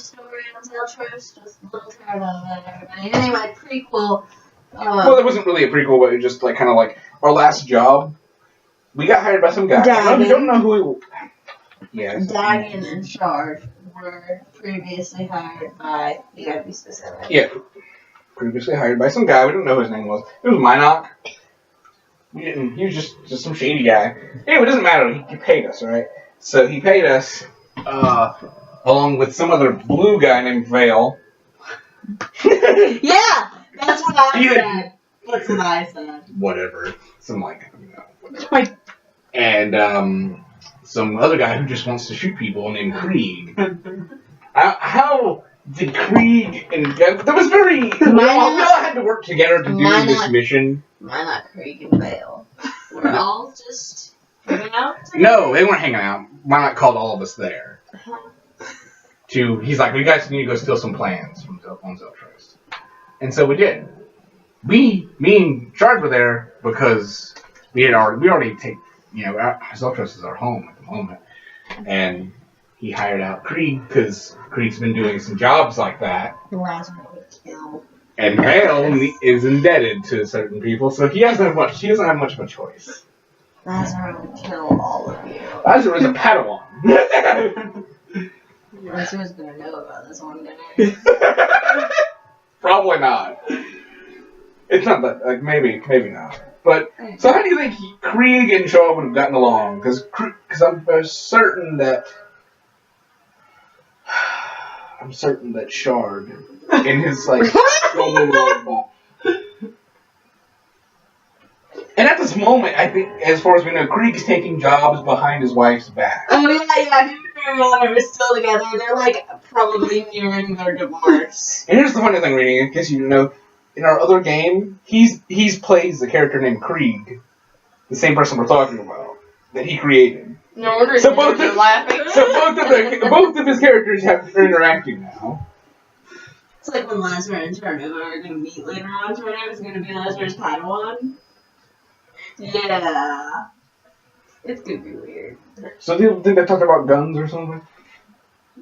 story on Zeltros, just a little Terranova and everybody. Anyway, prequel. Well, it wasn't really a prequel, but it was just like kind of like our last job. We got hired by some guy. I don't know who he. Yes. Daggen and Shard were previously hired by. You gotta be specific. Yeah. Previously hired by some guy. We don't know who his name was. It was Minoc. He was just some shady guy. Anyway, it doesn't matter. He paid us, right? So he paid us, along with some other blue guy named Vale. Yeah, that's what I said. That's what I said. Whatever. Some whatever. And some other guy who just wants to shoot people named Krieg. How did Krieg and there was very we all had to work together to do this mission. Minoc, Krieg, and Vale. We're all just hanging out together? No, they weren't hanging out. Minoc called all of us there. He's like, you guys need to go steal some plans from Zeltros. And so we did. Me and Shard were there because we already take, Zeltros is our home at the moment. And he hired out Krieg because Krieg's been doing some jobs like that. Lazzora would kill. And Vale is indebted to certain people, so he doesn't have much of a choice. Lazzora would kill all of you. Lazzora is a Padawan. Lazzaro's gonna know about this one day. Probably not. It's not that, maybe not. But, so how do you think Krieg and Shaw would have gotten along? Because I'm certain that Shard, in his, and at this moment, I think, as far as we know, Krieg's taking jobs behind his wife's back. Oh, yeah, him and Rini are still together. They're, probably nearing their divorce. And here's the funny thing, Rini, in case you didn't know, in our other game, he's plays the character named Krieg, the same person we're talking about, that he created. No wonder so both you're laughing. So both of his characters are interacting now. It's like when Lazzora and Terranova are going to meet later on. Terranova's going to be Lazzaro's Padawan. Yeah. It's going to be weird. So do you think they talked about guns or something?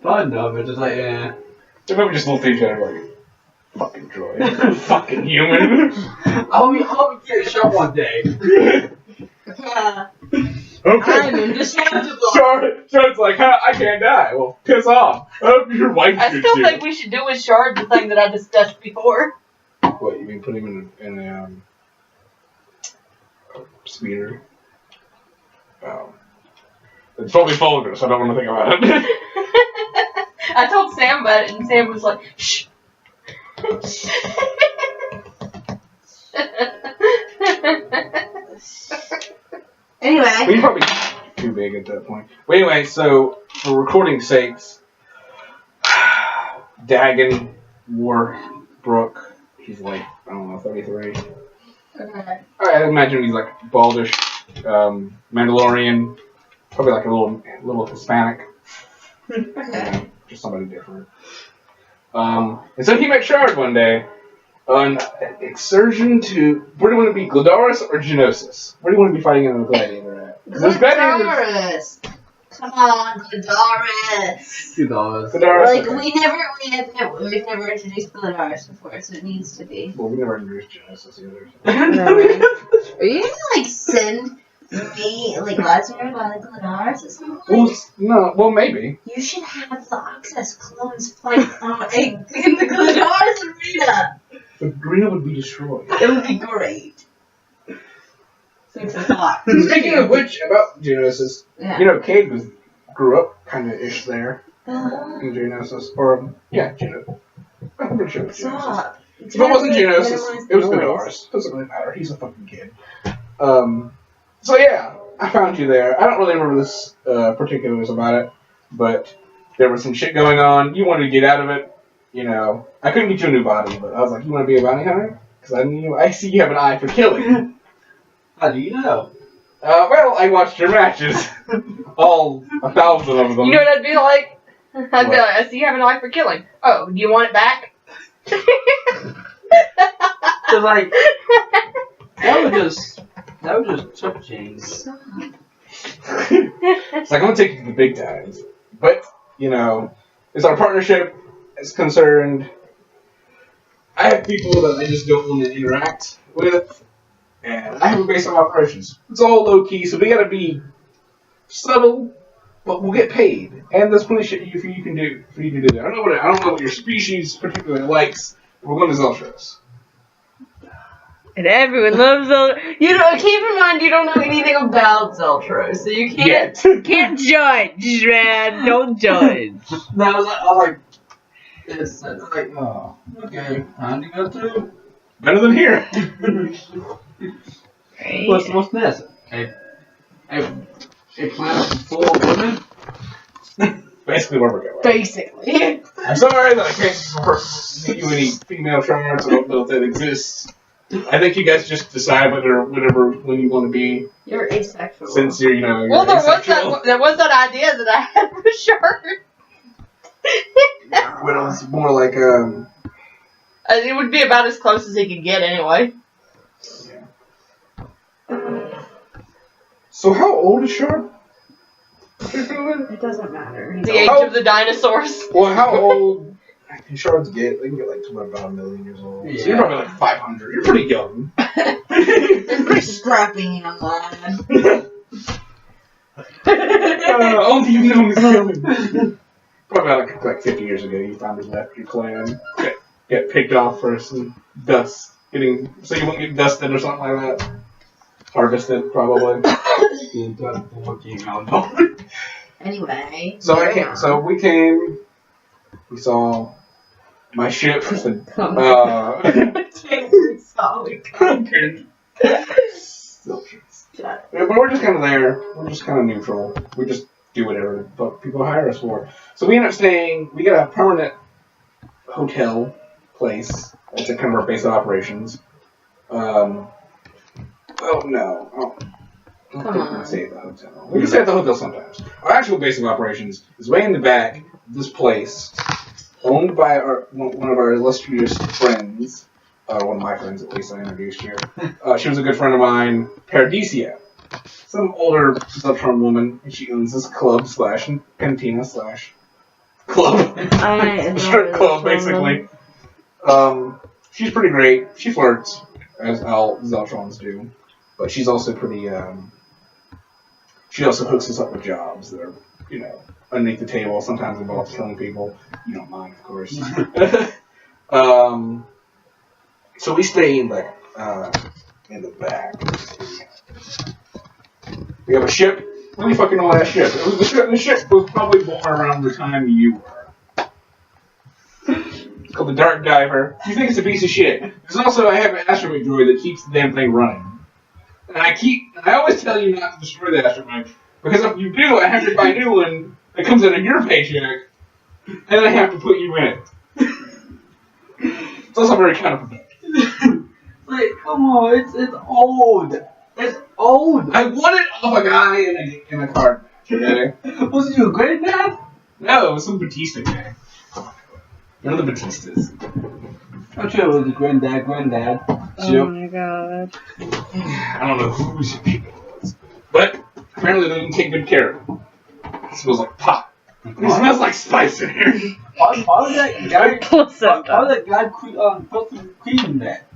Fun, no, but just yeah. They probably just looked at each other fucking droid. Fucking human. I'll be getting shot one day. Yeah. Okay. I'm indestructible. Shard's like, I can't die. Well, piss off. Your wife I shoots still you. think we should do with Shard the thing that I discussed before. What, you mean put him in a speeder? It's probably vulgar, so I don't want to think about it. I told Sam about it, and Sam was like, shh. Anyway. He's probably too big at that point. But anyway, so for recording sakes, Daggen Warbrook, he's I don't know, 33. Okay. I imagine he's baldish, Mandalorian, probably a little Hispanic. Okay. Just somebody different. And so he met Shard one day on an excursion to, where do you want to be, Gladaris or Geonosis? Where do you want to be fighting in the Gladiator at? Gladaris! Come on, Gladaris! $2. We've never introduced Gladaris before, so it needs to be. Well, we never introduced Geonosis either. So. Are you gonna send me Lazzora by Gladaris or something? Well, maybe. You should have the Access clones fight in the Gladaris arena. The arena would be destroyed. It would be great. Thanks a lot. Speaking of which, about Geonosis, Yeah. Cade grew up kind of ish there in Geonosis, or Geonosis. I'm pretty sure it was Geonosis. Stop. If it wasn't Geonosis, it was Gladaris. Doesn't really matter. He's a fucking kid. So yeah, I found you there. I don't really remember this particulars about it, but there was some shit going on. You wanted to get out of it. I couldn't get you a new body, but I was like, you want to be a bounty hunter? Because I see you have an eye for killing. How do you know? Well, I watched your matches. All 1,000 of them. You know what I'd be like? I'd be like, I see you have an eye for killing. Oh, do you want it back? So that was just chip change. It's like, I'm going to take you to the big times. But, it's our partnership. is concerned, I have people that I just don't want to interact with, and I have a base of operations. It's all low key, so we gotta be subtle, but we'll get paid. And there's plenty of shit for you to do that. I don't know what your species particularly likes. But we're going to Zeltros. And everyone loves Zeltros. You know, keep in mind you don't know anything about Zeltros, so you can't judge, man. Don't judge. No, I was like, it's like, oh, okay, time to go through. Better than here. Right. What's this? A planet full of women? Basically where we're going. Basically. I'm sorry that I can't give you any female shards. I don't know if that exists. I think you guys just decide when you want to be. You're asexual. Since you're, you're Well, asexual. there was that idea that I had for sure. But it was more like It would be about as close as he could get anyway. Yeah. So how old is Sharp? It doesn't matter. The age of the dinosaurs. Well, how old can shards get? They can get like to about 1 million years old. Yeah. So you're probably like 500. You're pretty young. It's pretty scrappy, young lad. Only you know is young. Probably like 50 years ago, you finally left your clan. Get picked off for some dust. So you won't get dusted or something like that. Harvested, probably. Anyway. So we came. We saw my ship. Yeah, but we're just kind of there. We're just kind of neutral. We just do whatever people hire us for. So we end up staying. We got a permanent hotel place. That's kind of our base of operations. Oh no. I don't think we can stay at the hotel. We can stay at the hotel sometimes. Our actual base of operations is way in the back of this place, owned by one of our illustrious friends. One of my friends, at least I introduced here. She was a good friend of mine, Paradisia. Some older Zeltron woman, and she owns this club / cantina / club. Strip club, basically. She's pretty great. She flirts, as all Zeltrons do. But she's also pretty, she also hooks us up with jobs that are, underneath the table, sometimes involves killing people. You don't mind, of course. So we stay in the back. We have a ship. Really fucking old ass ship. The ship was probably born around the time you were. It's called the Dark Diver. You think it's a piece of shit. There's also, I have an astromech droid that keeps the damn thing running. And I always tell you not to destroy the astromech, because if you do, I have to buy a new one that comes out of your paycheck, and then I have to put you in it. It's also very counterproductive. Like, come on, it's old. It's old. I won it off a guy in a card match, okay? Was it your granddad? No, it was some Batista guy. One of the Batistas. I'm sure it was your granddad. Oh my god. I don't know whose ship it was. But apparently they didn't take good care of it. It smells like pot. It smells like spice in here. Why was that guy cleaning that?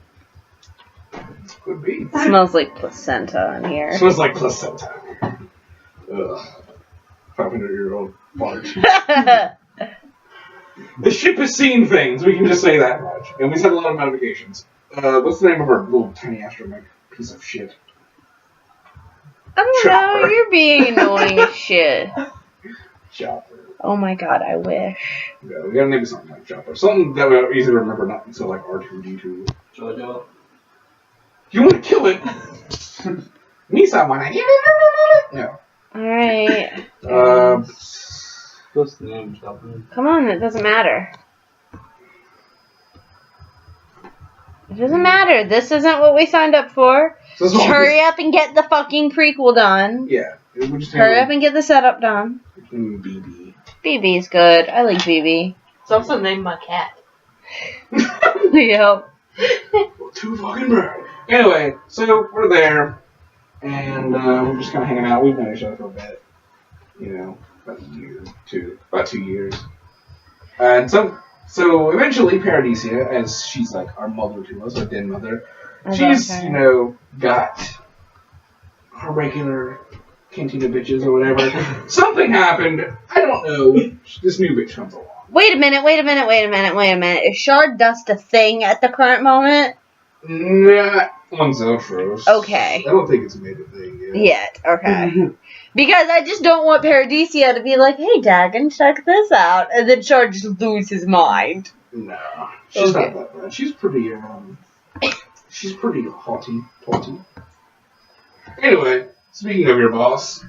Could be. Smells like placenta in here. Smells like placenta. Ugh. 500-year-old barge. The ship has seen things, we can just say that much. And we've had a lot of modifications. What's the name of our little tiny astromech piece of shit? I don't know, you're being annoying as shit. Chopper. Oh my god, I wish. Yeah, we gotta name it something like Chopper. Something that we're easy to remember, not until like R2-D2. Jojo. You wanna kill it? Misa wanna No. Alright. What's the name, Chopper? Come on, it doesn't matter. It doesn't matter. This isn't what we signed up for. So Hurry up and get the fucking prequel done. Yeah. We just Hurry up and get the setup done. BB. BB's good. I like BB. It's also named my cat. Yep. Too fucking bright. Anyway, so we're there, and we're just kind of hanging out. We've known each other for a bit. About a year, about 2 years. And So eventually, Paradisia, as she's like our mother to us, our den mother, she's, you know, got her regular cantina bitches or whatever. Something happened. I don't know. This new bitch comes along. Wait a minute. Is Shard Dust a thing at the current moment? Not on Zeltros. Okay. I don't think it's made a thing yet. Okay. Because I just don't want Paradisia to be like, hey, Daggen, check this out. And then Shard just lose his mind. No. She's not that bad. She's pretty, haughty. Anyway, speaking of your boss.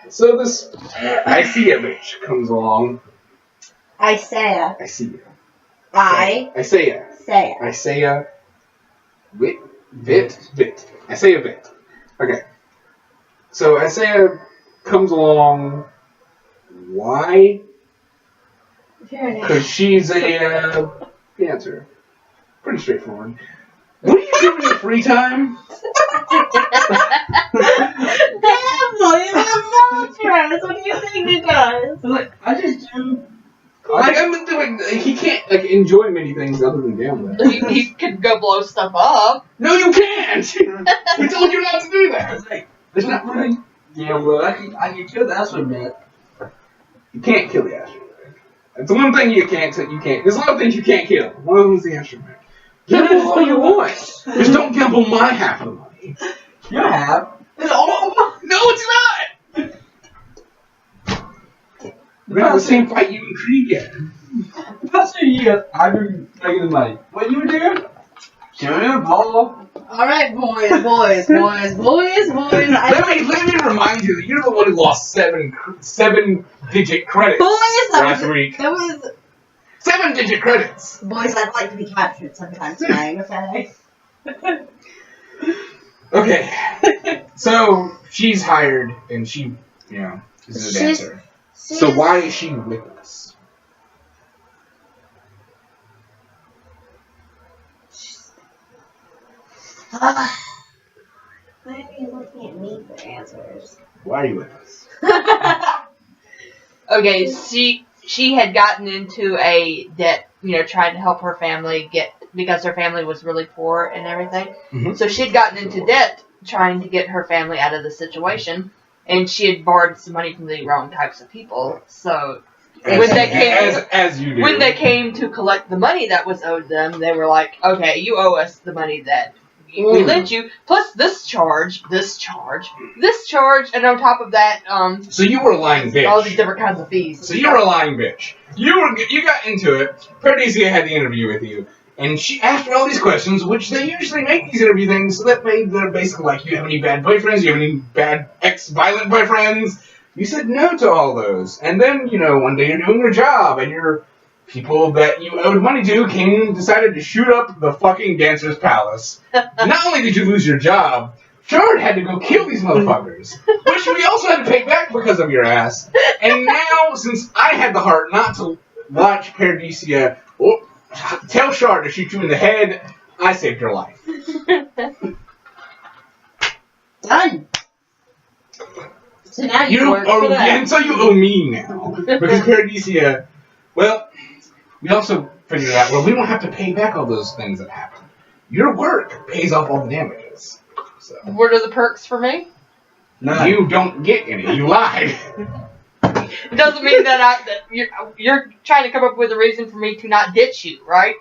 So this Aisaya bitch comes along. Aisaya. Aisaya. Aisaya. Vit. Aisaya Vit. Okay. So Aisaya comes along. Why? Because she's a dancer. Pretty straightforward. What are you doing in your free time? What do you think he does? Like, I just do. Like, I'm doing. He can't like enjoy many things other than gambling. He could go blow stuff up. No, you can't. We told you not to do that. It's like, it's not really. Yeah, well, I can kill the astronaut. You can't kill the astronaut. That's the one thing you can't. There's a lot of things you can't kill. One of them is the astronaut. Gamble all you want. Just don't gamble my half of the money. You have. It's all mine. No, it's not. We're gonna have the same fight you and Creed get. Past 2 years, I've been making the money. What you were doing? Shooting a ball. Alright, boys. Let me remind you that you're the one who lost seven-digit credits last week. That was... 7-digit credits. Boys, I'd like to be captured sometimes tonight, okay? Okay. So, she's hired, and she, is a dancer. So why is she with us? Why are you looking at me for answers? Why are you with us? Okay, she had gotten into a debt, trying to help her family because her family was really poor and everything. Mm-hmm. So she'd gotten into debt trying to get her family out of the situation, and she had borrowed some money from the wrong types of people. So when they came to collect the money that was owed them, they were like, "Okay, you owe us the money that we lent you, plus this charge, and on top of that, So you were a lying bitch. all these different kinds of fees." So you were a lying bitch. You got into it. Paradisia had the interview with you, and she asked her all these questions, which they usually make these interview things, so that they're basically like, you have any bad boyfriends? You have any bad ex-violent boyfriends? You said no to all those. And then, one day you're doing your job, and your people that you owed money to decided to shoot up the fucking dancer's palace. Not only did you lose your job, Shard had to go kill these motherfuckers, which we also had to pay back because of your ass. And now, since I had the heart not to watch Paradisia tell Shard to shoot you in the head, I saved your life. Done. So now you work for that. And so you owe me now. Because Paradisia, we also figured out, we don't have to pay back all those things that happened. Your work pays off all the damages. So. What are the perks for me? None. You don't get any. You lied. It doesn't mean that you're trying to come up with a reason for me to not ditch you, right?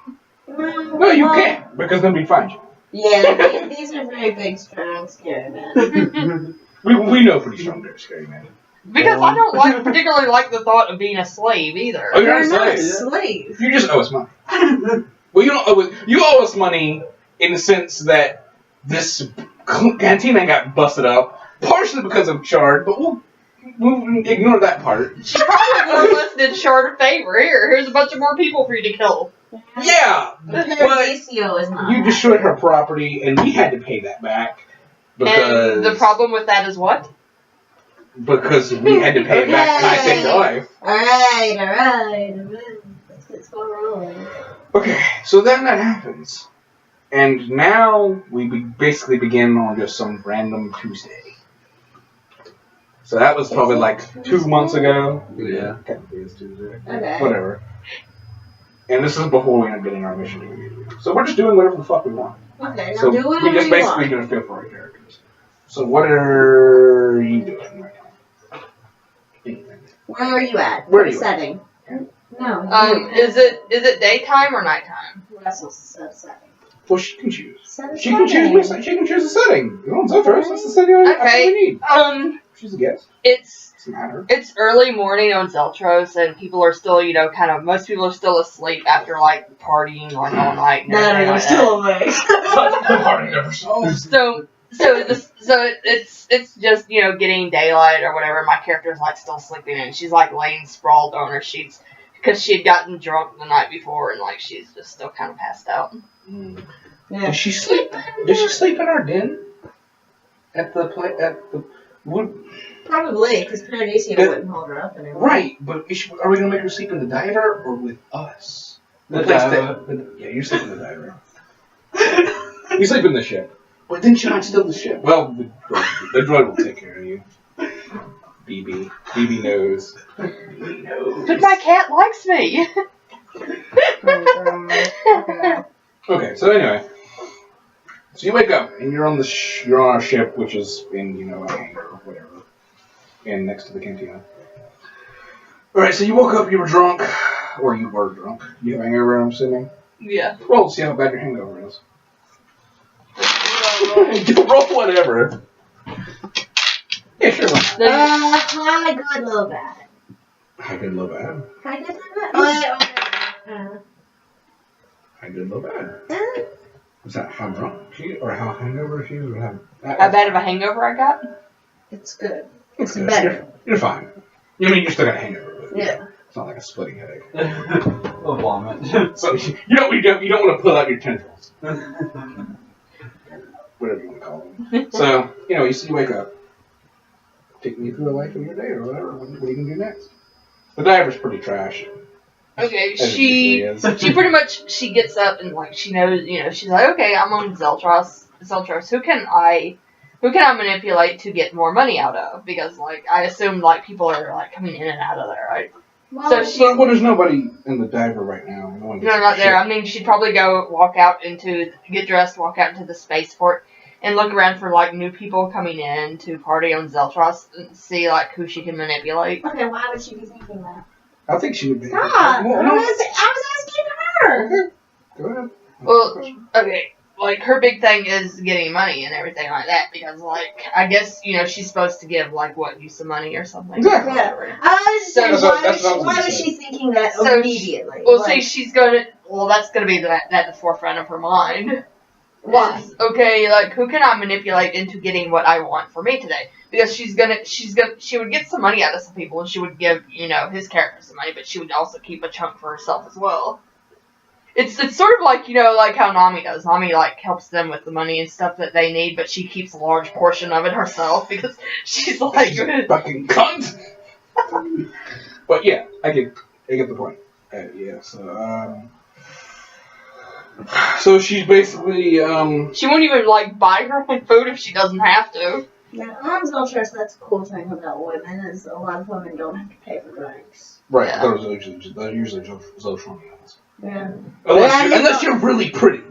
No, you can't, because then we find you. Yeah, these are very big, strong, scary men. We know pretty strong, very scary men. Because I don't particularly like the thought of being a slave either. Oh, you're not a slave. slave. You just owe us money. Well, you don't owe us. You owe us money in the sense that this cantina got busted up, partially because of Shard, but we'll ignore that part. She probably more or less did Shard a favor. Here's a bunch of more people for you to kill. Yeah, But is not. you destroyed her property, and we had to pay that back. Because And the problem with that is what? Because we had to pay it back, and I saved your life. Alright. Let's get rolling. Okay, so then that happens. And now we basically begin on just some random Tuesday. So that was probably like 2 months ago. Yeah. Technically it's Tuesday. Okay. Whatever. And this is before we end up getting our mission to do. So we're just doing whatever the fuck we want. Okay, now So do whatever we just you basically want. gonna feel for our characters. So what are you doing right now? Anything. Where are you at? Where are you at? Setting. No. Is it daytime or nighttime? Russell's setting. Well, she can choose. Set a She can setting. choose. She can choose a setting. You want Zeltros? That's the setting I need. She's a guest. Doesn't matter. It's early morning on Zeltros, and people are still, most people are still asleep after like partying like all night. And No, everything you're like still that. awake. The party never stops. So it's just getting daylight or whatever. My character's like still sleeping, and she's like laying sprawled on her sheets because she'd gotten drunk the night before, and like she's just still kind of passed out. Yeah. Does she sleep? Does she sleep in our den? At the wood? Probably, because Paradisio wouldn't hold her up anymore. Right, but are we gonna make her sleep in the diver or with us? The diver. Yeah, you sleep in the diver. You sleep in the ship. But then she might steal the ship. Well, the droid will take care of you. BB. BB knows. BB knows. But my cat likes me. Okay, so anyway. So you wake up and you're on you're on our ship, which is in, a hangar or whatever. And next to the cantina. Alright, so you woke up, you were drunk. Or you were drunk. You have a hangover, I'm assuming? Yeah. Roll to see how bad your hangover is. Roll whatever. Yeah, sure. High, good, low, bad. High, good, low, bad. High, good, low, bad. High, good, low, bad. Is that how drunk she or how hangover she or how bad of a hangover I got? It's good. It's It's better. You're fine. I mean, you're still got a hangover. But Yeah. It's not like a splitting headache. A vomit. So you don't want to pull out your tendrils. Whatever you want to call them. So, you wake up. Take me through the life of your day or whatever. What are you going to do next? The diver's pretty trash. Okay, As it she usually is. she pretty much she gets up and like she knows she's like, okay, I'm on Zeltros. Who can I manipulate to get more money out of? Because like I assume like people are like coming in and out of there, right? Well, So she Well, there's nobody in the diver right now. No, one no, gets not there. shit. I mean, she'd probably get dressed, walk out into the spaceport, and look around for like new people coming in to party on Zeltros and see like who she can manipulate. okay, why would she be thinking that? I think she would be. Stop! Well, I was asking her! Okay. Go ahead. Well, okay, like her big thing is getting money and everything like that because like I guess she's supposed to give like you some money or something. Exactly. Yeah. I was just saying, That's what I was why gonna was say. she thinking that So immediately? Well, Like, see, that's gonna be at the forefront of her mind. why? Okay, like who can I manipulate into getting what I want for me today? Because she would get some money out of some people and she would give, his character some money, but she would also keep a chunk for herself as well. It's sort of like, like how Nami does. Nami like helps them with the money and stuff that they need, but she keeps a large portion of it herself because she's like Fucking cunt. But yeah, I get the point. Yeah, so she's basically she won't even like buy her own food if she doesn't have to. Yeah, on Zeltros, that's the cool thing about women is a lot of women don't have to pay for drinks. right. Yeah. Those are usually Zeltronians. Yeah. Unless you're really pretty.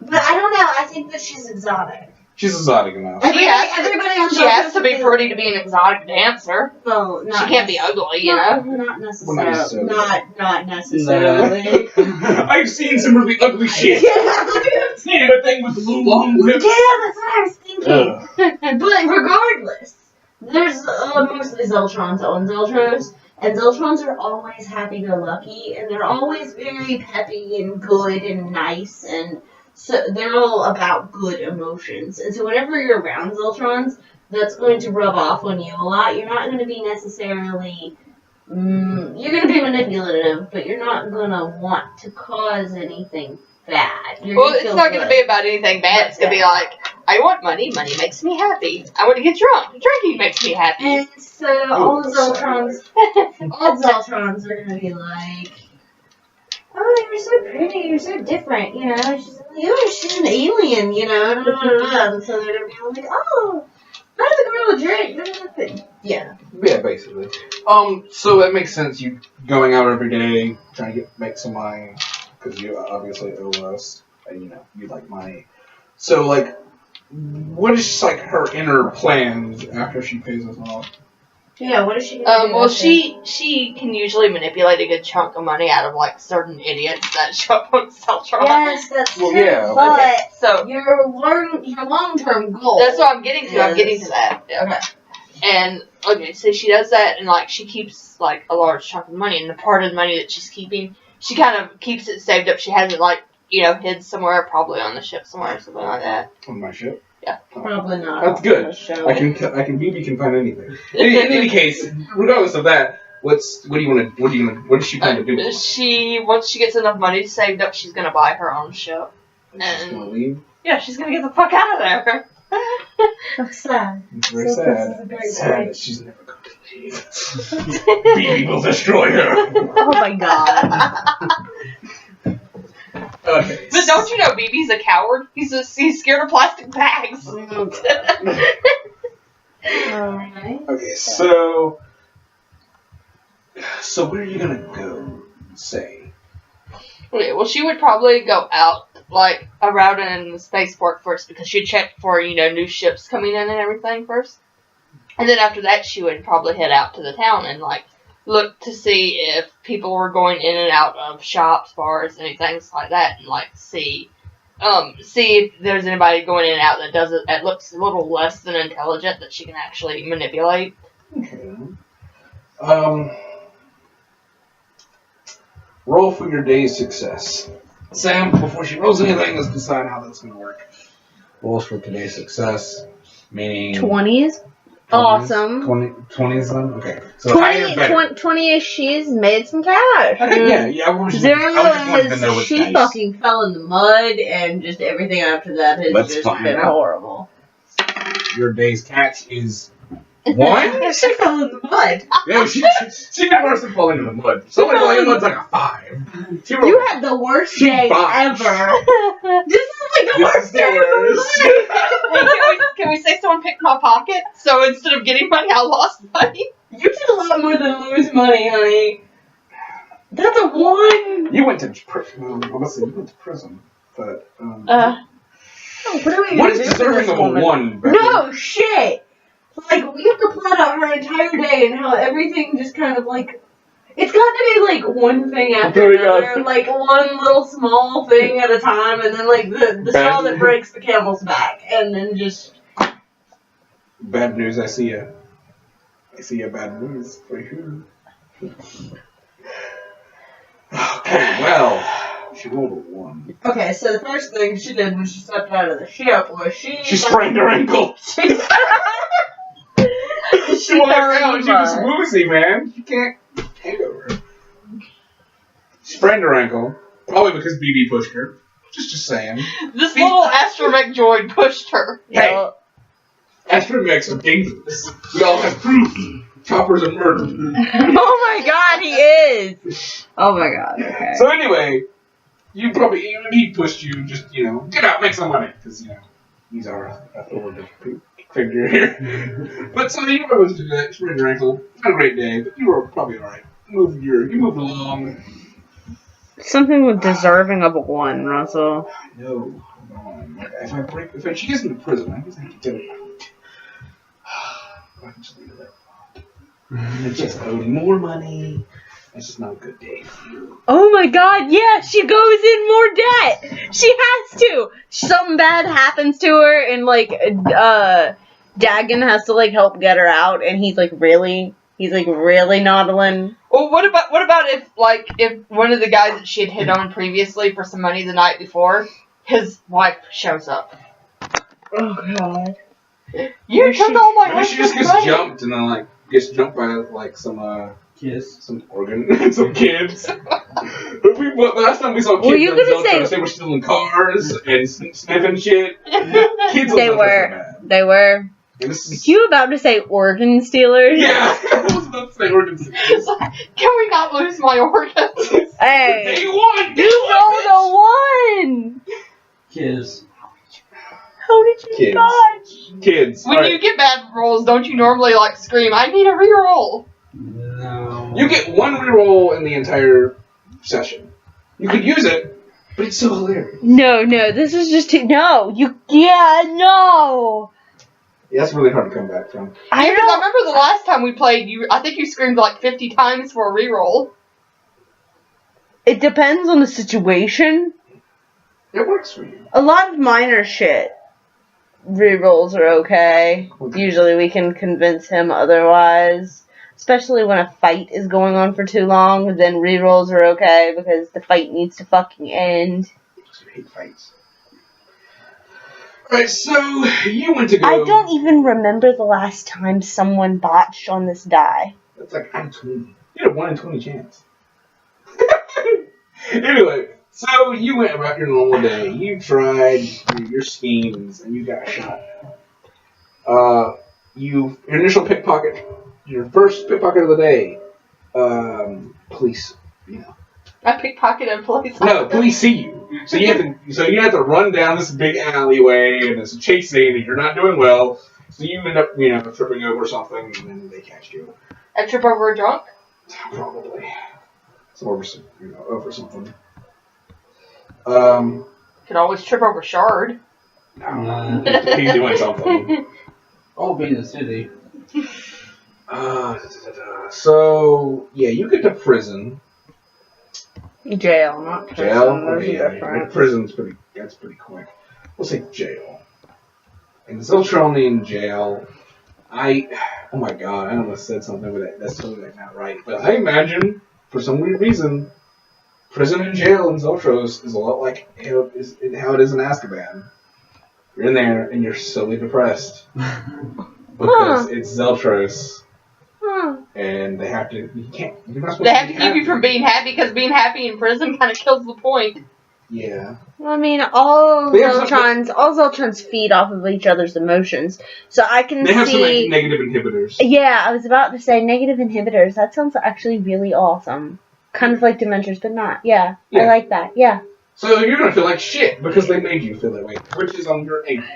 But I don't know, I think that she's exotic. She's exotic enough. She has to be Zeltros pretty to be an exotic dancer. Well, She not can't be ugly, Not necessarily. necessarily. Not necessarily. I've seen some really ugly shit. Yeah, Seen a thing with long lips. that's what I was thinking. But regardless, there's mostly Zeltrons on Zeltros, and Zeltrons are always happy-go-lucky, and they're always very peppy and good and nice, and so they're all about good emotions. And so whenever you're around Zeltrons, that's going to rub off on you a lot. You're not going to be necessarily... you're going to be manipulative, but you're not going to want to cause anything bad. Well, it's not going to be about anything bad. It's going to be like, I want money. Money makes me happy. I want to get drunk. Drinking makes me happy. And so all Zeltrons are going to be like, oh, you're so pretty, you're so different, she's an alien, And so they're going to be like, oh, How did the gorilla drink? Yeah. Yeah, basically. So that makes sense. You going out every day, trying to make some money, because you obviously owe us, and you like money. So like, what is like her inner plans after she pays us off? Yeah, what is she? Well, she can usually manipulate a good chunk of money out of like certain idiots that show up on Zeltros. Yes, that's Well, true. yeah. But Okay, so your long-term goal. that's what I'm getting to. I'm getting to that. Okay. And okay, so she does that, and like she keeps like a large chunk of money, and the part of the money that she's keeping, she kind of keeps it saved up. She has it like hid somewhere, probably on the ship somewhere or something like that. On my ship? Yeah. Probably not. That's good. BB can find anything. In any case, regardless of that, what do you want to? What does she plan to do? Once she gets enough money saved up, she's gonna buy her own ship. She's gonna leave. Yeah, she's gonna get the fuck out of there. That's sad. It's very So sad. this is a great Sad way. that she's never going to leave. BB will destroy her. Oh my god. Okay. But don't you know BB's a coward? He's scared of plastic bags. Alright. Okay, so where are you gonna go? Say. Okay, well, she would probably go out like around in the spaceport first because she'd check for new ships coming in and everything first, and then after that she would probably head out to the town and like look to see if people were going in and out of shops, bars, anything like that, and like see if there's anybody going in and out that looks a little less than intelligent that she can actually manipulate. Okay. Roll for your day's success. Sam, before she rolls anything, let's decide how that's gonna work. Rolls for today's success, meaning 20s? Awesome. 20s then? Okay. So higher, better. 20 she's made some cash. Okay, yeah. I was just wanting to know what's She nice. fucking fell in the mud, and just everything after that has Let's just find been out. horrible. Your day's catch is 1? She fell in the mud. Yeah, she never to fall into the mud. Somebody falling in the mud's like a 5. You had the worst day botched. ever. This is like the This is worst the day worst. ever. Can we say someone picked my pocket? So instead of getting money, I lost money. You did a lot more than lose money, honey. That's a 1. You went to prison. Honestly, you went to prison. But, What are we what gonna is do for deserving this of a woman? 1, Becker? No shit. Like, we have to plot out her entire day and how everything just kind of like. It's got to be like one thing after another, like one little small thing at a time, and then like the straw that breaks the camel's back, and then just. Bad news, I see ya. I see ya, bad news for you. Okay, well, she rolled a 1. Okay, so the first thing she did when she stepped out of the ship was she sprained her ankle. She was woozy, man. You can't hang over her. She sprained her ankle, probably because BB pushed her. Just saying. This little astromech droid pushed her. Hey, astromechs are dangerous. We all have proof. Chopper's a murderer. Oh my god, he is! Oh my god, okay. So anyway, he pushed you, just, get out, make some money, because, he's our authoritative figure here. But so you were able to do that, sprained your ankle, not a great day, but you were probably alright. You moved along. Something with deserving of a 1, Russell. No, hold on. If she gets into prison, I guess I can tell you. I can just leave it there. It's just owing more money. It's just not a good day for you. Oh my god, yeah, she goes in more debt! She has to! Something bad happens to her, and like, Daggen has to like help get her out, and he's like really Nautolan. Well, what about if one of the guys that she had hit on previously for some money the night before, his wife shows up? Oh god. You took all my Maybe she just gets money. jumped and then gets jumped by some organ, some kids. But last time we saw kids on Zeltros, they were stealing cars and sniffing shit. Kids They were. You about to say organ stealers? Yeah, I was about to say organ stealers. Can we not lose my organs? Hey, Day 1! you rolled a 1! Kiss. How did you Kids. dodge? Kids. When you get bad rolls, don't you normally like scream, I need a reroll? No. You get one reroll in the entire session. You could use it, but it's so hilarious. No, this is just no. No. Yeah, that's really hard to come back from. I remember the last time we played, I think you screamed like 50 times for a reroll. It depends on the situation. It works for you. A lot of minor shit. Rerolls are okay. Usually we can convince him otherwise. Especially when a fight is going on for too long, then rerolls are okay because the fight needs to fucking end. I hate fights. Alright, so you went to go. I don't even remember the last time someone botched on this die. That's like out of 20. You had a 1 in 20 chance. Anyway, so you went about your normal day. You tried your schemes and you got shot. Your initial pickpocket, your first pickpocket of the day. Police, I pickpocketed a police officer. No, police see you. So you have to run down this big alleyway and it's a chase scene and you're not doing well. So you end up, tripping over something and then they catch you. I trip over a drunk? Probably. So over something. Could always trip over Shard. No. He's doing something. I'll be in the city. So yeah, you get to prison. Jail, not prison. Jail? There's Okay, a difference. Prison's pretty quick. We'll say jail. And Zeltron in jail. Oh my god, I almost said something, but that's totally not right. But I imagine, for some weird reason, prison and jail in Zeltros is a lot like how it is in Azkaban. You're in there and you're solely depressed. Because it's Zeltros. And they have to, you're not supposed They have to be keep you from being happy because being happy in prison kind of kills the point. Yeah. Well, I mean, all Zeltrons feed off of each other's emotions. So I can see... They have some negative inhibitors. Yeah, I was about to say negative inhibitors. That sounds actually really awesome. Kind of like Dementors, but not. Yeah. I like that. Yeah. So you're going to feel like shit because they made you feel that way, which is on your ankle.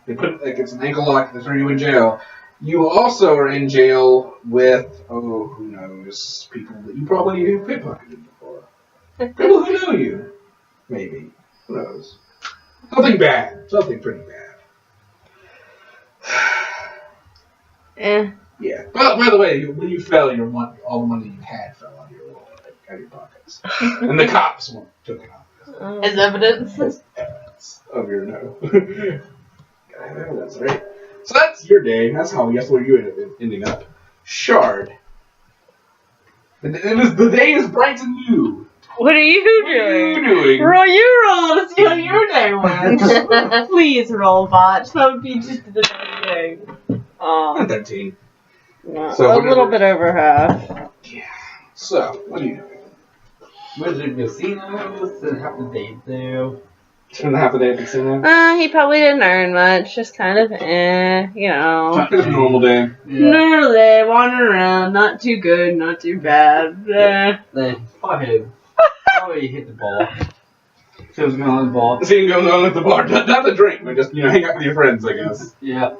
They put it's an ankle lock, they throw you in jail. You also are in jail with, who knows, people that you probably have pickpocketed before. People who know you. Maybe. Who knows? Something bad. Something pretty bad. Yeah. By the way, when you fell, all the money you had fell out of your pockets. And the cops took it off. As evidence. As evidence of your no. That's right. So that's your day. That's where you ended up ending up. Shard. The day is bright and new. What are you doing? Roll you roll to see how your day went. Please roll, Botch. That would be just the best thing. I'm 13. So a little bit over half. Yeah. So, what are you doing? Went to the casino, spent half the day there. Spend half a day at the casino? He probably didn't earn much. Just kind of, It's a normal day. Yeah. Normal day, wandering around. Not too good, not too bad. Then probably hit the ball. So it was going on the ball. Seeing going on at the bar. Not the drink, but just, hang out with your friends, I guess. Yeah.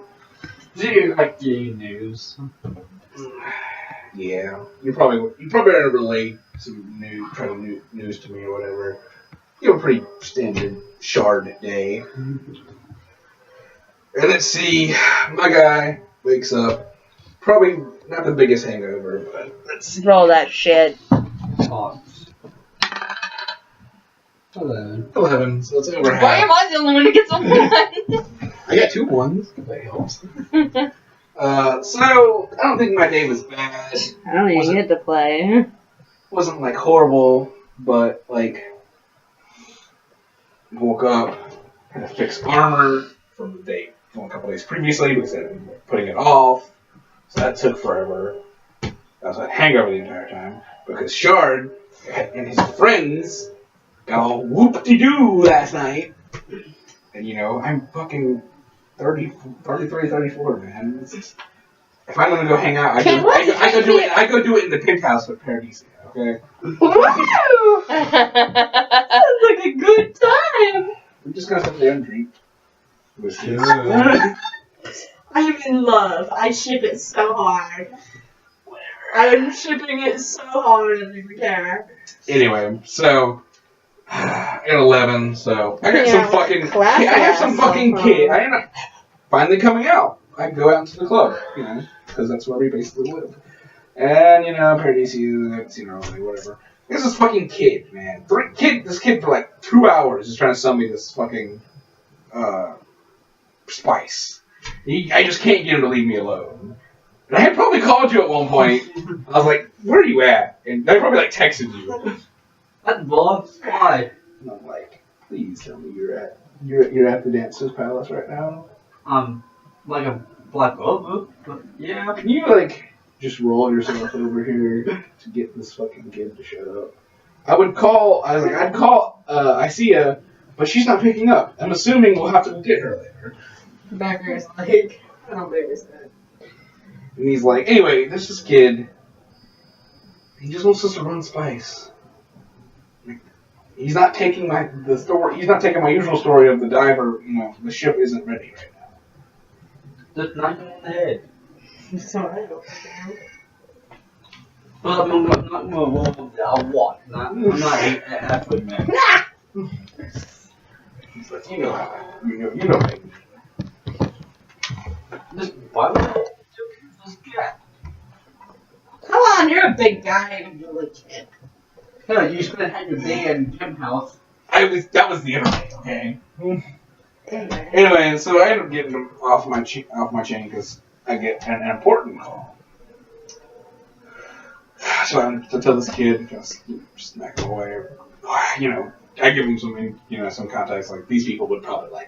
Do you like the news? Yeah. You probably better relate some news to me or whatever. You have a pretty standard Shard day. And let's see, my guy wakes up. Probably not the biggest hangover, but let's see. Roll that shit. Fox. 11. 11, so it's over half. Why am I the only one who gets a 1? I got 2 1s. That helps. So, I don't think my day was bad. I don't even get to play. Wasn't, horrible, but, woke up, had to fix armor from a couple days previously because I'd been putting it off. So that took forever. I also had hangover the entire time because Shard and his friends got all whoop-de-doo last night. And, I'm fucking 33, 34, man. If I'm going to go hang out, I go do it in the penthouse with Paradiso. okay? Woo! Sounds like a good time. We're just gonna sit there and drink. I'm in love. I ship it so hard. I'm shipping it so hard, I don't even care. Anyway, so at 11, so I got some fucking. I have some fucking kid. I am finally coming out. I can go out into the club, you know, because that's where we basically live. And you know, Paradisi, that's you know, like, whatever. There's this fucking kid, man. This kid for like 2 hours is trying to sell me this fucking spice. I just can't get him to leave me alone. And I had probably called you at one point. I was like, "Where are you at?" And I probably like texted you. That's boss. Why? And I'm like, "Please tell me you're at the Dancer's Palace right now." Like a black belt, but yeah. Can you like just roll yourself over here to get this fucking kid to shut up? I'd call Aisaya, but she's not picking up. I'm assuming we'll have to go get her later. Becker's like, I don't understand. And he's like, anyway, there's this kid. He just wants us to run spice. He's not taking my usual story of the diver. You know, the ship isn't ready right now. Just knock him on the head. Sorry, I don't care. Well, I'm not I'll walk. I'm not halfway man. He's like, you know, baby. Why would I just get? Come on, you're a big guy, you little kid. No, you should have had your day in gym house. That was the internet, okay? Anyway, so I end up getting him off my chain because I get an important call. So I have to tell this kid, just smack him away. You know, I give him some context. Like these people would probably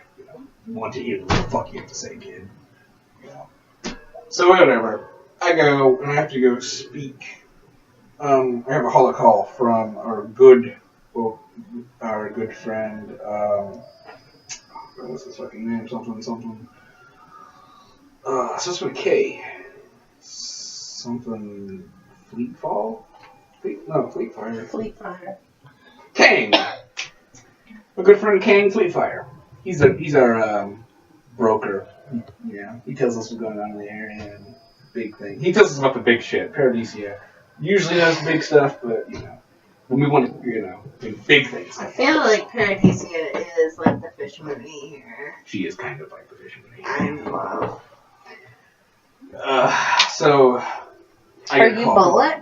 want to hear what the fuck you have to say, kid. You know. So whatever. I go and I have to go speak. I have a holo call from our good friend. What's his fucking name? Something. Starts with a K. Something. Fleetfire. Fleetfire. Kang. A good friend, Kang Fleetfire. He's our broker. Yeah, he tells us what's going on in the area and big thing. He tells us about the big shit. Paradisia usually does big stuff, but when we want to, do big things. I feel like Paradisia is like the fisherman here. She is kind of like the fisherman here. I'm in love. So. Are you Bullock?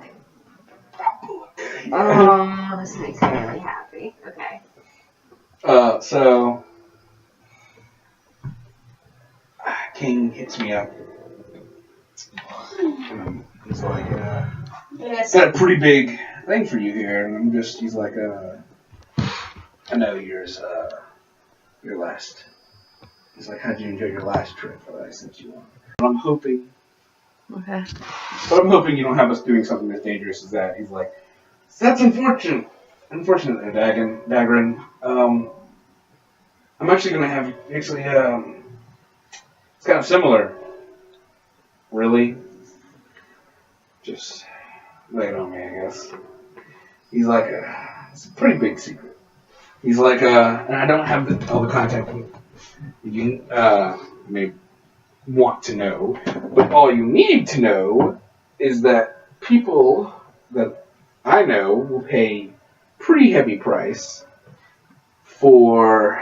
Oh, this makes me really happy. Okay. So King hits me up. He's like, Yes. got a pretty big thing for you here, and he's like, I know your last. He's like, how'd you enjoy your last trip that I sent you on? I'm hoping. Okay. But I'm hoping you don't have us doing something as dangerous as that. He's like, that's unfortunate. Unfortunately, Daggen. I'm actually gonna have it's kind of similar. Really? Just lay it on me, I guess. He's like, it's a pretty big secret. He's like, and I don't have all the contact you may want to know, but all you need to know is that people that I know will pay pretty heavy price for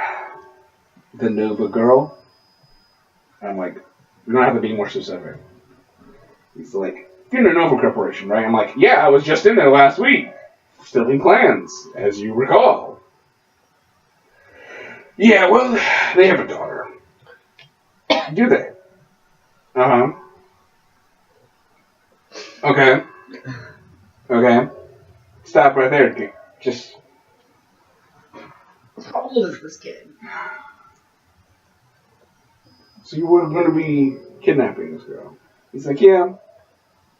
the Nova girl. And I'm like, we don't have to be more specific. He's like, you're in the Nova Corporation, right? I'm like, yeah, I was just in there last week. Still in clans, as you recall. Yeah, well, they have a daughter. Do they? Uh-huh. Okay. Stop right there. Just. How old is this kid? So you were going to be kidnapping this girl? He's like, yeah.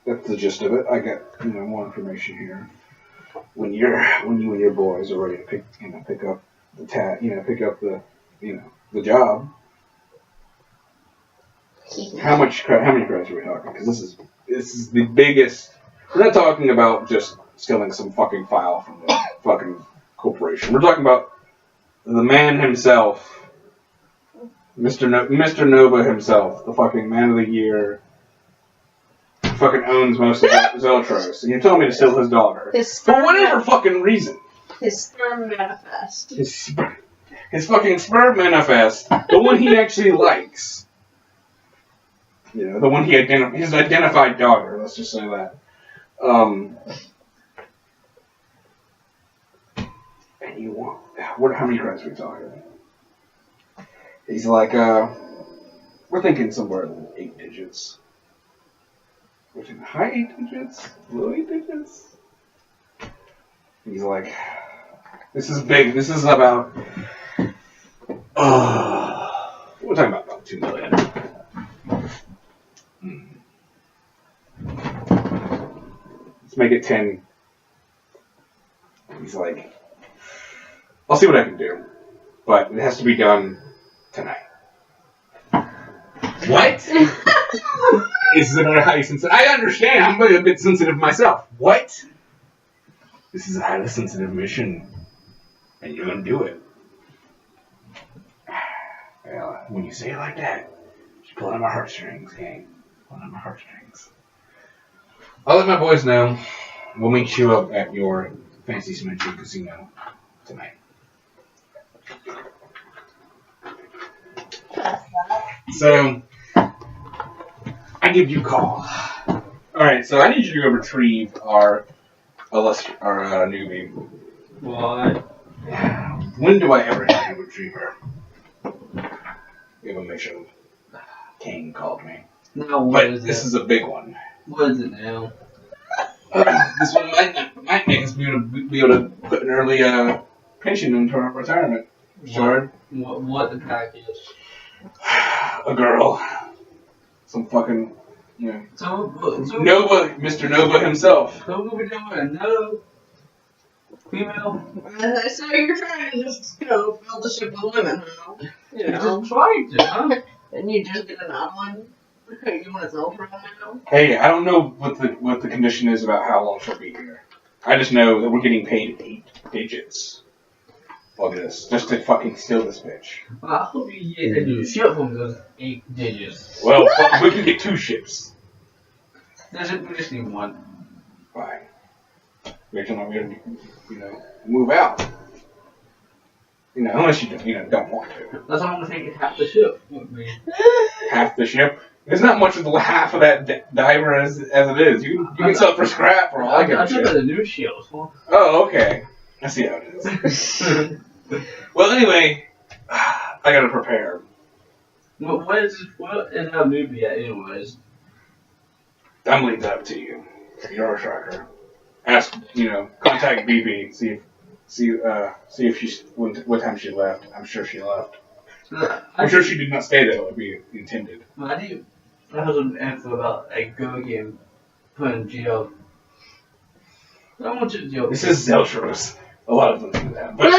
That's the gist of it. I got more information here. When you and your boys are ready to pick up the job. How many credits are we talking? Because this is the biggest. We're not talking about just stealing some fucking file from the fucking corporation. We're talking about the man himself, Mr. Nova himself, the fucking man of the year, fucking owns most of Zeltros, and you're telling me to steal his daughter for whatever fucking reason. His sperm manifest. His fucking sperm manifest, the one he actually likes. You know, the one his identified daughter. Let's just say that. And you want how many credits are we talking? He's like, we're thinking somewhere in 8 digits. We're thinking high 8 digits, low 8 digits. He's like, this is big. This is about. We're talking about 2 million. Let's make it 10. He's like, I'll see what I can do, but it has to be done tonight. What? Is it highly sensitive? I understand. I'm a bit sensitive myself. What? This is a highly sensitive mission, and you're gonna do it. Well, when you say it like that, you're pulling on my heartstrings, gang. Pulling on my heartstrings. I'll let my boys know. We'll meet you up at your fancy symmetry casino tonight. So, I give you a call. Alright, so I need you to go retrieve our newbie. What? When do I ever have you retrieve her? We have a mission. Kane called me. Now what is this it? is a big one. What is it now? This one might make us be able to put an early pension into our retirement. Sure. What the package? A girl. Some fucking, So Nova, Mr. Nova himself. So what we doing? No. Female? So you're trying to just, fill the ship with women, huh? Just trying to, huh? And you just get another one? You want a Zeltros now? Hey, I don't know what the condition is about how long she'll be here. I just know that we're getting paid 8 digits. Look at this, just to fucking steal this bitch. Well, I hope you get a new ship from those 8 digits. Well, we can get 2 ships. We just need 1. Fine. We're gonna, move out. Unless you don't want to. That's why I'm gonna take half the ship with me. Half the ship? There's not much of the half of that diver as it is. You can sell it for scrap for all I give a shit. I took the new ship. Oh, okay. I see how it is. Well, anyway, I gotta prepare. What is our movie at, anyways? I'm leaving that up to you. You're a tracker. Ask, contact BB. See if she's what time she left. I'm sure she left. I'm sure she did not stay there like we intended. Well, I have some info about a go game put in jail. I don't want you to jail. This is Zeltros. A lot of them do that. But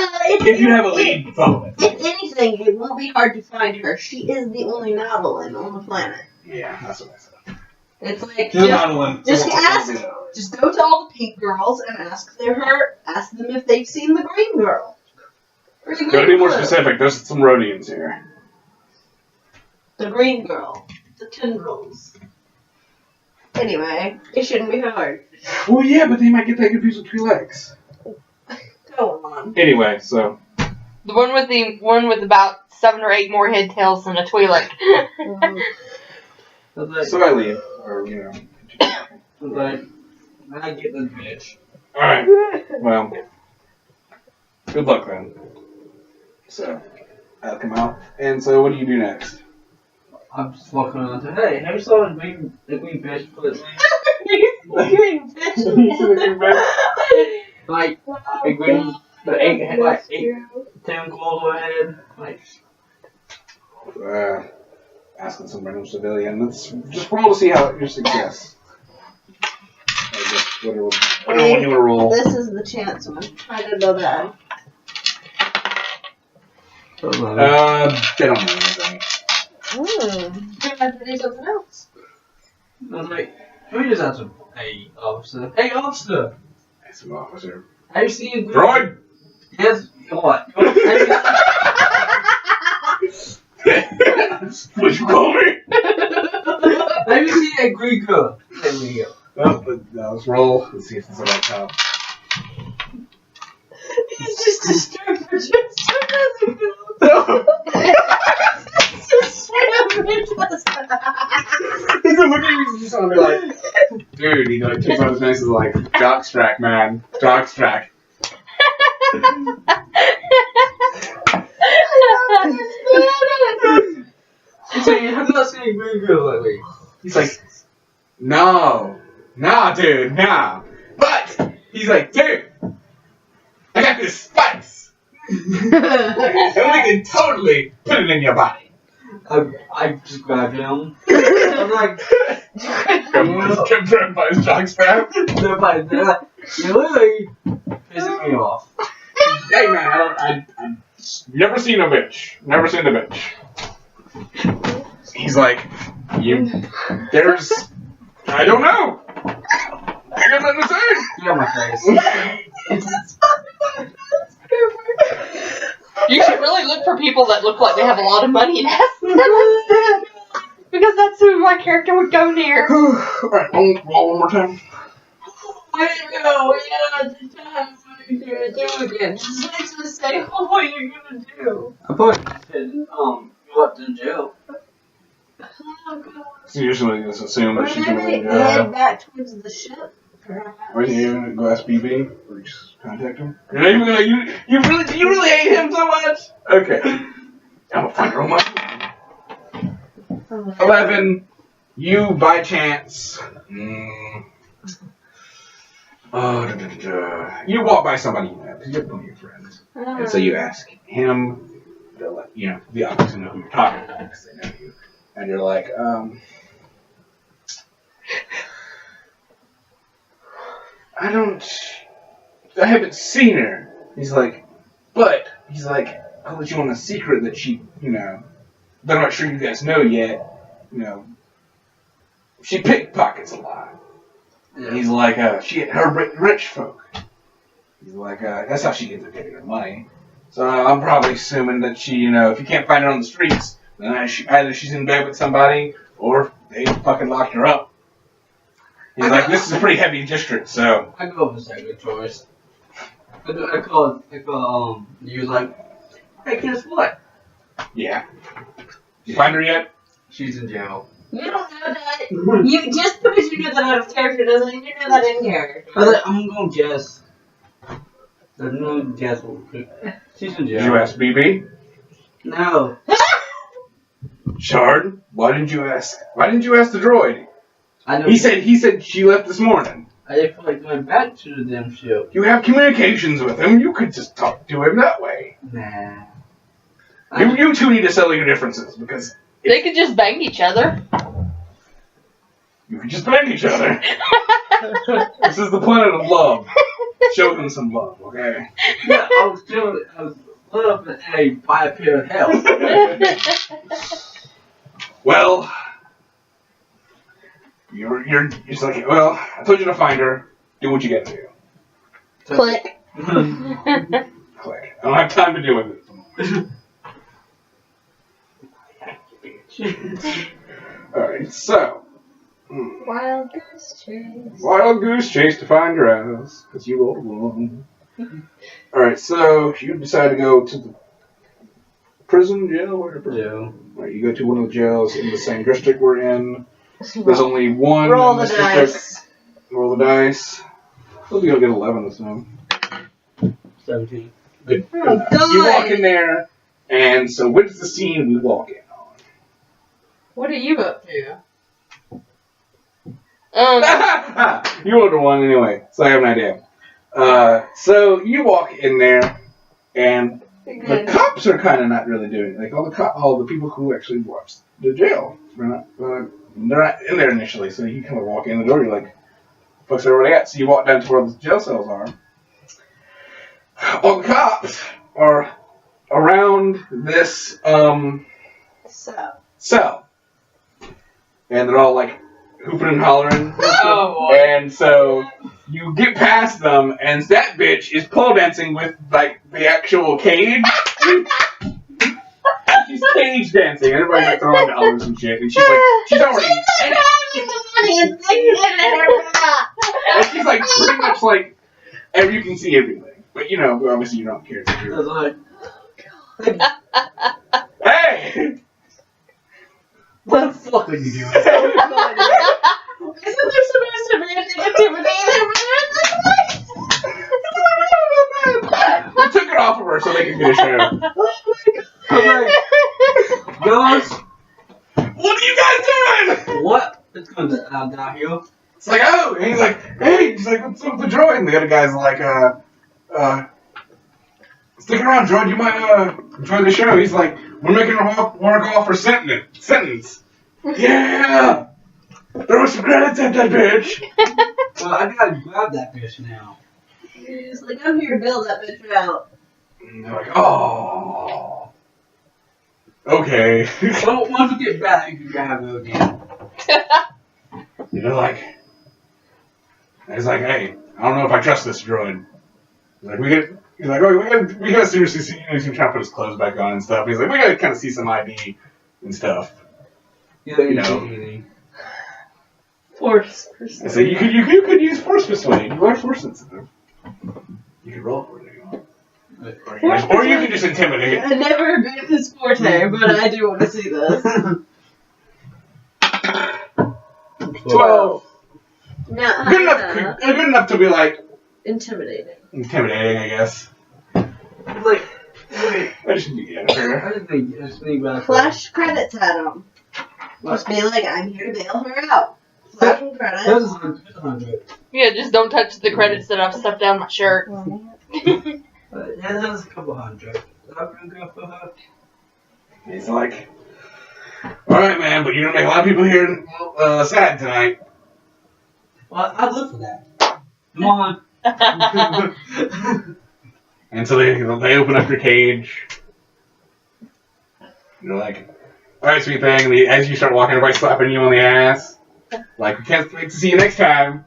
if you have a lead, follow it. If anything, it won't be hard to find her. She is the only Nautolan on the planet. Yeah, that's what I said. It's like, Just ask, just go to all the pink girls and ask them if they've seen the green girl. Or the Gotta be green more girl. specific. There's some Rhodians here. The green girl. The tendrils. Anyway, it shouldn't be hard. Well, yeah, but they might get that confused with 2 legs. Go on. Anyway, so. The one with about 7 or 8 more head tails than a Twi'lek. So I leave. Or, I get this bitch. Alright. Well. Good luck then. So, I'll come out. And so, what do you do next? I'm just walking around and say, hey, have you saw the green bitch put Green bitch. like a green, the 8 10 claws on her head, like. Asking some random civilian. Let's just roll to see how your success. Whatever one you want to roll. This is the chance one. I didn't know that. They don't know anything. I have to do something else. I was like, we just have to, hey, officer. Hey, officer! Yes, officer. Have you seen Droid! Yes, what? What'd you call me? Have you seen a green girl? Video. Well, let's roll. Let's see if this is the right time. He's just disturbed for just No. He's looking at me just on me like, dude, he like takes off his mask and is like, jockstrap, man. Jockstrap. So you have not seen a green girl lately. He's like, no. Nah, dude, nah. But, he's like, dude, I got this spice. And we can totally put it in your body. I just grabbed him. I'm like, Confirmed by his jockstrap. they're like, you're literally pissing me off. Hey man, I never seen a bitch. Never seen a bitch. He's like, there's, I don't know. I got nothing to say. Get on my face. You should really look for people that look like they have a lot of money and ask them instead. Because that's who my character would go near. Alright, roll one more time. I didn't know, yeah, at the time, what are you gonna do again? Just like to say, oh, what are you gonna do? I put you left in jail. Oh, God. So usually just assume that she's gonna Maybe be, head back towards the ship, perhaps. are you even gonna go ask BB? Or just contact him? You're not even gonna, you really hate him so much? Okay. I'm gonna find her on my 11, you by chance, you walk by somebody you know, because you have plenty of friends. And so you ask him, they'll let, you know, the officer know who you're talking to because they know you. And you're like, I haven't seen her. He's like, I'll let you on a secret that she, you know, but I'm not sure you guys know yet, you know, she pickpockets a lot. Yeah. He's like, her rich folk. He's like, that's how she gets her money. So I'm probably assuming that she, you know, if you can't find her on the streets, then either she's in bed with somebody or they fucking locked her up. He's like, this is a pretty heavy district, so. I go with the second choice. I call, you like, hey, guess what? Yeah. You find her yet? She's in jail. You don't know that. You just because you know that out of character doesn't mean you know that in character. I'm gonna guess. There's no guess. She's in jail. Did you ask BB? No. Shard, why didn't you ask the droid? I know. He said she left this morning. I didn't feel like going back to the damn ship. You have communications with him. You could just talk to him that way. Nah. You two need to settle your differences because They could just bang each other. you could just bang each other. This is the planet of love. Show them some love, okay? Yeah, I was put up in a fire pit of hell. Well, you're just like, well, I told you to find her. Do what you gotta do. Click. Click. I don't have time to deal with it. Alright, so. Wild goose chase. Wild goose chase to find your ass, because you rolled one. Alright, so you decide to go to the prison, jail, whatever. Yeah. Right, you go to one of the jails in the same district we're in. There's only one Roll in the this district. dice. Roll the dice. Hopefully you'll get 11 this time. 17. Good. Oh, You walk in there, and so what's the scene we walk in on? What are you up to? You ordered one anyway, so I have an idea. So you walk in there, and the cops are kind of not really doing it. Like all the people who actually watch the jail, they're not in there initially. So you kind of walk in the door, you're like, "Fuck's everybody at?" So you walk down to where the jail cells are. All the cops are around this cell, and they're all like hooping and hollering. Oh, boy. And so you get past them, and that bitch is pole dancing with like the actual cage. She's cage dancing. Everybody's like throwing dollars and shit, and she's already. And she's like pretty much like, you can see everything, but you know, obviously you don't care. That's like, Hey! what the fuck are you doing? Isn't there supposed to be an intimidating? They took it off of her so they could get a show. I'm like, guys, What are you guys doing? what is going down here? It's like, oh, and he's like, hey, he's like, what's up with the droid? And the other guy's like, stick around, droid, you might, enjoy the show. He's like, we're making her work off her sentence. Yeah! Throw some credits at that bitch. Well, I gotta grab that bitch now. He's like, I'm here to bail that bitch out. And they're like, oh. Okay. Well, once we get back, you can grab her again. And they're like, he's like, hey, I don't know if I trust this droid. He's like, we gotta seriously see, he's trying to put his clothes back on and stuff. He's like, we gotta kind of see some ID and stuff. Yeah, You know. Force. I said, you could use force persuade. You are force sensitive. You could roll for it if you want. Or you can just intimidate. I've never been his forte, but I do want to see this. 12. No, Good enough to be like intimidating. intimidating, I guess. Like, wait. I just need to get her. I just think about Flash credits at him. Just be like, I'm here to bail her out. Flash some credits. There's 100. Yeah, just don't touch the credits that I've stuffed down my shirt. Yeah, there's a couple hundred. I'm gonna go for her. He's like, alright, man, but you're gonna make a lot of people here sad tonight. Well, I'd live for that. Come on. And so they open up your cage. And they're like, alright, sweet thing. And as you start walking, everybody's slapping you on the ass. Like, we can't wait to see you next time.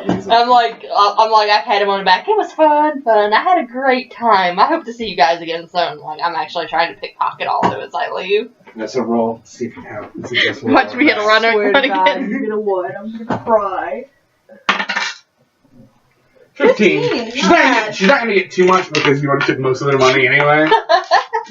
I'm like, I had him on the back. It was fun. I had a great time. I hope to see you guys again soon. Like, I'm actually trying to pickpocket all of it as I leave. That's a roll. See if you have. Watch me hit a runner. Swear to God, I'm gonna what? I'm gonna cry. 15. She's not gonna get too much because you already took most of their money anyway.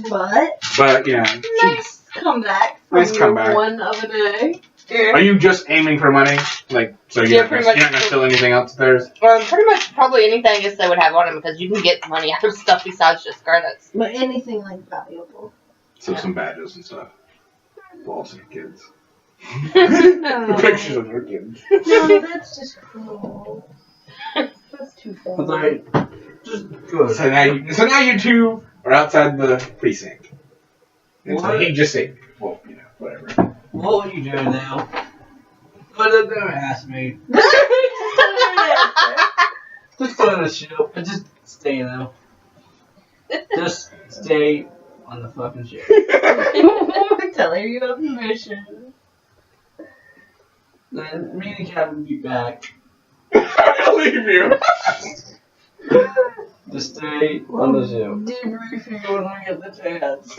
But yeah. nice comeback. Nice comeback. One of a day. Are you just aiming for money? Like, so you're not gonna steal anything else of theirs? Pretty much probably anything else they would have on them because you can get money out of stuff besides just credits. But anything like valuable. So some badges and stuff. Balls of kids. No. Pictures of their kids. No, that's just cruel. That's too I was far. like, just good. So now you two are outside the precinct. And so What? he just said, well, you know, whatever. What are you doing now? Oh, don't ask me. Just go on the ship and just stay now. Just stay on the fucking ship. I'm telling you about the mission. Then me and the captain will be back. I'll leave you. Just stay on the ship. Debrief you when I get the chance.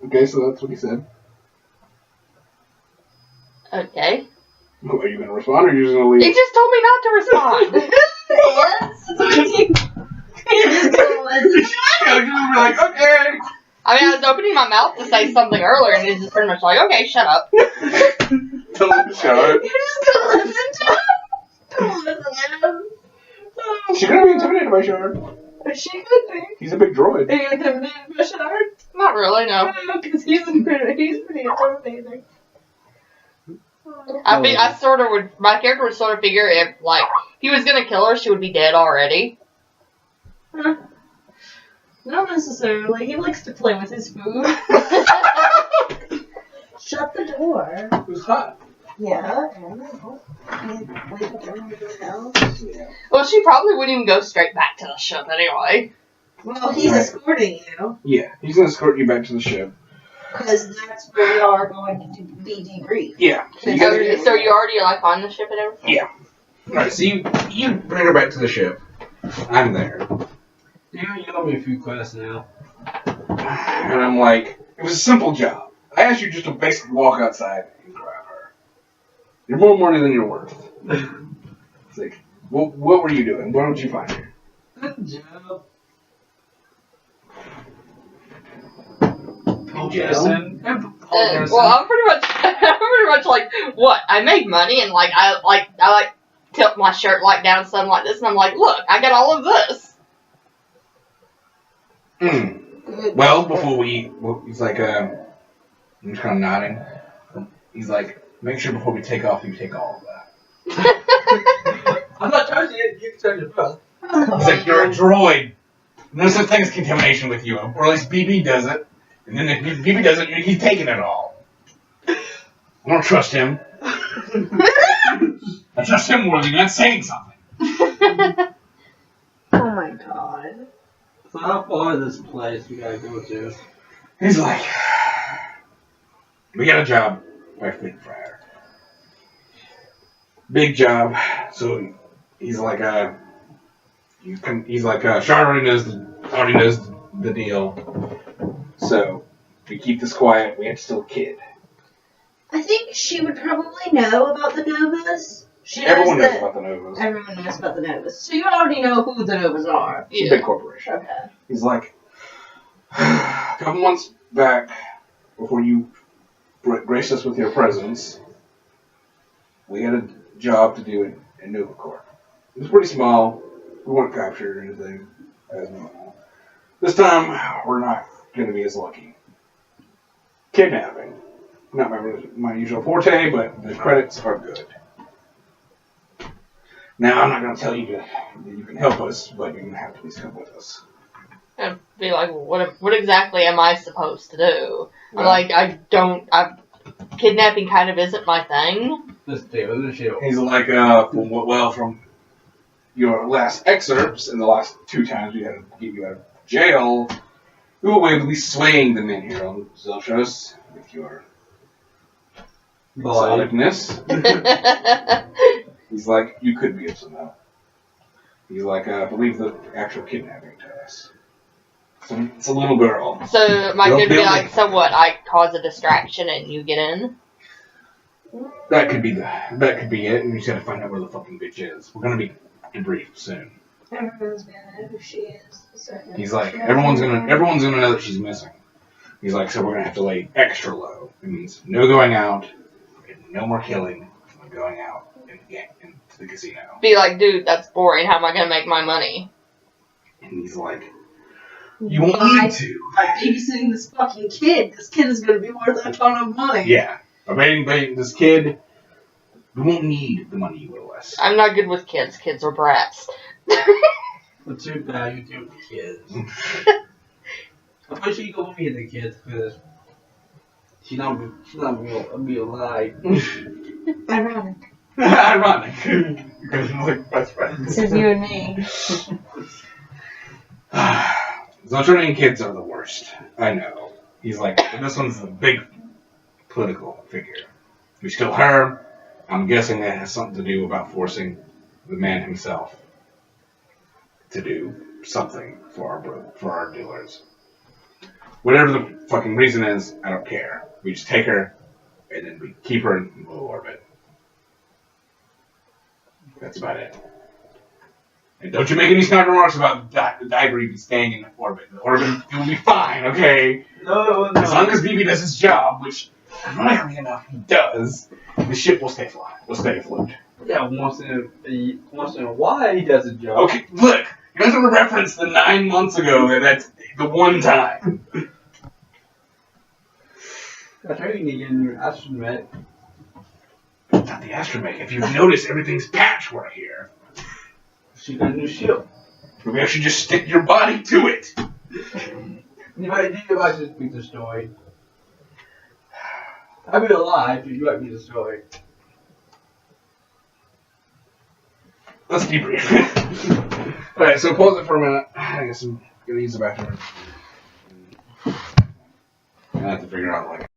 Okay, so that's what he said. Okay. Are you going to respond or are you just going to He leave? just told me not to respond. You're like, okay. I mean, I was opening my mouth to say something earlier, and he was just pretty much like, okay, shut up. Tell him to shut up. You're just gonna listen to him? Don't listen to him. She's going to be intimidated by Shard. She could be. He's a big droid. Are you intimidated by Shard? Not really, no. Because he's pretty intimidating. I sort of would, my character would sort of figure if, like, he was gonna kill her, she would be dead already. Huh. Not necessarily. He likes to play with his food. Shut the door. It was hot. Yeah, I know. Well, she probably wouldn't even go straight back to the ship anyway. Well, he's escorting you. Yeah, he's going to escort you back to the ship. Because that's where we are going to be debriefed. Yeah. So you already like on the ship and everything? Yeah. Alright, so you bring her back to the ship. I'm there. You owe me a few quests now. And I'm like, it was a simple job. I asked you just to basically walk outside and grab her. You're more money than you're worth. It's like, what were you doing? Why don't you find her? Good job. Well, I'm pretty much like, what? I make money and like I tilt my shirt like down something like this, and I'm like, look, I got all of this. Well, before he's like, I'm just kind of nodding. He's like, make sure before we take off, you take all of that. I'm not charging it. You can charge your bill. He's like, you're a droid. No such thing as contamination with you, or at least BB does it. And then if BB does it, he's taking it all. I don't trust him. I trust him more than not saying something. Oh my god. So how far is this place we gotta go to? He's like, we got a job by Fleet Fryer. Big job. So he's like, Char already knows the deal. So we keep this quiet. We have to steal a kid. I think she would probably know about the Novas. Everyone knows about the Novas. Everyone knows about the Novas. So you already know who the Novas are. It's a big corporation. Okay. He's like, a couple months back, before you graced us with your presence, we had a job to do in Novacorp. It was pretty small. We weren't captured or anything as normal. This time, we're not going to be as lucky. Kidnapping. Not my usual forte, but the credits are good. Now, I'm not going to tell you that you can help us, but you're going to have to please come with us. And be like, what exactly am I supposed to do? Kidnapping kind of isn't my thing. Let's do the show. He's like, from your last excerpts and the last 2 times we had to get you out of jail, we were able to be swaying the men here on Zeltros with your exoticness. He's like, you could be of some help. He's like, I believe the actual kidnapping to us. So it's a little girl. So am I going to be like, so what? I cause a distraction and you get in? That could be it. And you just got to find out where the fucking bitch is. We're gonna be debriefed soon. Everyone's gonna know who she is. He's like, everyone's gonna know that she's missing. He's like, so we're gonna have to lay extra low. It means no going out, no more killing, no going out into the casino. Be like, dude, that's boring. How am I gonna make my money? And he's like, you won't need to. By babysitting this fucking kid. This kid is gonna be worth a ton of money. Yeah. By this kid, we won't need the money you owe us. I'm not good with kids. Kids are brats. But too bad you do with the kids. I wish you go with me and the kids, because she's not real alive. Ironic. Ironic. Because we're like best friends. This is you and me. Zeltron kids are the worst. I know. He's like, this one's a big political figure. We steal her. I'm guessing that has something to do about forcing the man himself to do something for our dealers. Whatever the fucking reason is, I don't care. We just take her, and then we keep her in low orbit. That's about it. And don't you make any snide remarks about the diver even staying in orbit. The orbit will be fine, okay? No. As long as BB does his job, which, ironically enough, he does, the ship will stay flying. Will stay afloat. Yeah, once in a while he does a job. Okay, look, you guys want to reference the 9 months ago, that's the one time. I tried to get in your astromech. Not the astromech. If you notice, everything's patchwork here. She got a new ship. Maybe I should just stick your body to it. You might just be destroyed. I'd be alive, but you might be destroyed. Let's debrief. Alright, so pause it for a minute. I guess I'm gonna use the bathroom. gonna have to figure out like